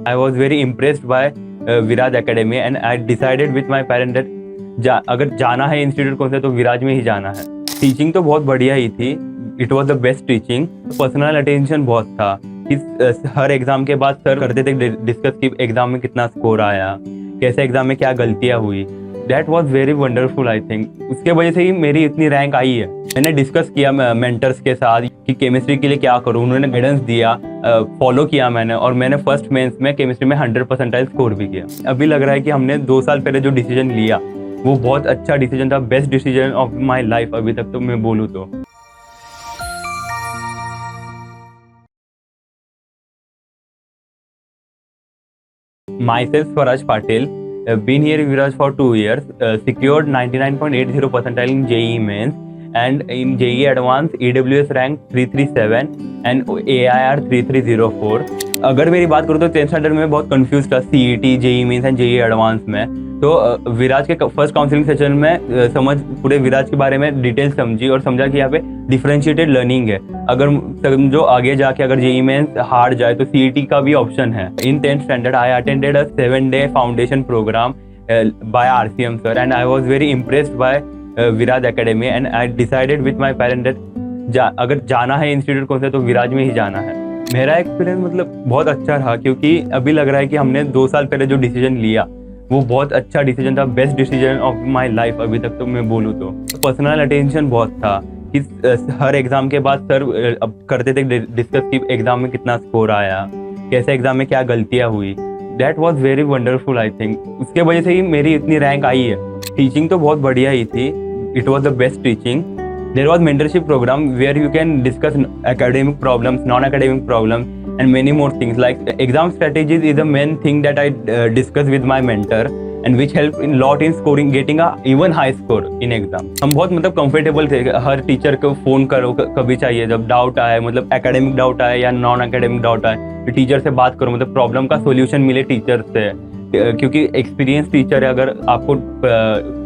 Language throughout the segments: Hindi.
I was very impressed by Viraj Academy and I decided with my parents that अगर जाना है इंस्टीट्यूट कौन सा तो विराज में ही जाना है। टीचिंग तो बहुत बढ़िया ही थी, it was the best teaching. Personal attention बहुत था कि हर एग्जाम के बाद सर करते थे डिस्कस कि एग्जाम में कितना स्कोर आया, कैसे एग्जाम में क्या गलतियाँ हुई। That was very wonderful I think. उसके वजह से ही मेरी इतनी रैंक आई है। मैंने डिस्कस किया मेंटर्स के साथ कि केमिस्ट्री के लिए क्या करूँ, उन्होंने गाइडेंस दिया, फॉलो किया मैंने और मैंने फर्स्ट मेंस में केमिस्ट्री में 100% स्कोर भी किया। अभी लग रहा है कि हमने 2 साल पहले जो डिसीजन लिया वो बहुत अच्छा डिसीजन था, best decision of my life अभी तक तो मैं बोलूँ तो। Myself Swaraj Patel, been here in Viraj for 2 years, secured 99.80 percentile in JEE Mains and in JEE Advanced EWS rank 337 and AIR 3304। अगर मेरी बात करूँ तो 10th स्टैंडर्ड में बहुत कंफ्यूज था CET, JEE Mains and JEE Advanced में। तो विराज के फर्स्ट काउंसलिंग सेशन में समझ पूरे विराज के बारे में डिटेल समझी और समझा कि यहाँ पे डिफरेंशिएटेड लर्निंग है। अगर समझो आगे जाके अगर जेईई मेंस हार जाए तो सीईटी का भी ऑप्शन है। In 10th standard I attended a 7-day foundation programme by RCM sir and I was very impressed by Viraj academy and I decided with my parents that अगर जाना है इंस्टीट्यूट कौन सा तो विराज में ही जाना है। मेरा एक्सपीरियंस मतलब बहुत अच्छा रहा क्योंकि अभी लग रहा है कि हमने 2 साल पहले जो डिसीजन लिया वो बहुत अच्छा डिसीजन था, best decision of my life अभी तक तो मैं बोलूँ तो। पर्सनल अटेंशन बहुत था कि हर एग्जाम के बाद सर अब करते थे डिस्कस कि एग्जाम में कितना स्कोर आया, कैसे एग्जाम में क्या गलतियाँ हुई। That was very wonderful I think. उसके वजह से ही मेरी इतनी रैंक आई है। टीचिंग तो बहुत बढ़िया ही थी, it was the best teaching. There was mentorship programme where you can discuss academic problems, non-academic problems and many more things like exam strategies is the main thing that I discuss with my mentor and which help in lot in scoring, getting a even high score in exam। हम बहुत मतलब कंफर्टेबल थे, हर टीचर को फोन करो कभी चाहिए, जब डाउट आए मतलब एकेडमिक डाउट आए या नॉन एकेडमिक डाउट आए तो टीचर से बात करो, मतलब प्रॉब्लम का सोल्यूशन मिले टीचर से। क्योंकि एक्सपीरियंस टीचर है, अगर आपको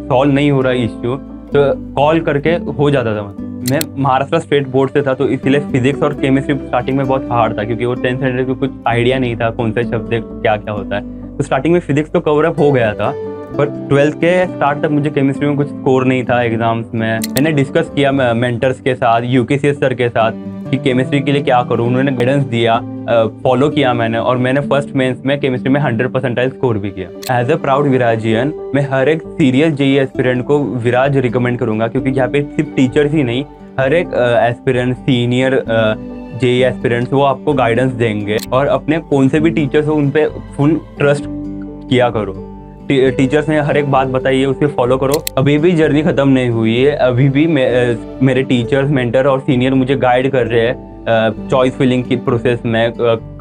सॉल्व नहीं हो रहा इश्यू तो कॉल करके हो जाता था। मैं महाराष्ट्र स्टेट बोर्ड से था तो इसलिए फिजिक्स और केमिस्ट्री स्टार्टिंग में बहुत हार्ड था क्योंकि वो 10th स्टैंडर्ड को कुछ आइडिया नहीं था कौन से सब्जेक्ट क्या क्या होता है। तो स्टार्टिंग में फिजिक्स तो कवर अप हो गया था, पर 12th के स्टार्ट तक मुझे केमिस्ट्री में कुछ स्कोर नहीं था एग्जाम्स में। मैंने डिस्कस किया मेंटर्स के साथ, UKCS सर के साथ कि केमिस्ट्री के लिए क्या करूँ, उन्होंने गाइडेंस दिया, फॉलो किया मैंने और मैंने फर्स्ट मेंस में केमिस्ट्री में 100% स्कोर भी किया। एज अ प्राउड विराजियन मैं हर एक सीरियस JEE एस्पिरेंट को विराज रिकमेंड करूंगा क्योंकि यहाँ पे सिर्फ टीचर्स ही नहीं, हर एक एस्पिरेंट, सीनियर JEE एस्पिरेंट्स वो आपको गाइडेंस देंगे और अपने कौन से भी टीचर्स हो उन पे फुल ट्रस्ट किया करो। टीचर्स ने हर एक बात बताई है उसे फॉलो करो। अभी भी जर्नी खत्म नहीं हुई है, अभी भी मेरे टीचर्स, मेंटर और सीनियर मुझे गाइड कर रहे हैं चॉइस फिलिंग की प्रोसेस में,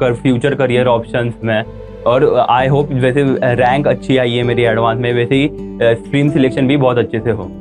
फ्यूचर करियर ऑप्शंस में। और आई होप वैसे रैंक अच्छी आई है मेरी एडवांस में, वैसे ही स्ट्रीम सिलेक्शन भी बहुत अच्छे से हो।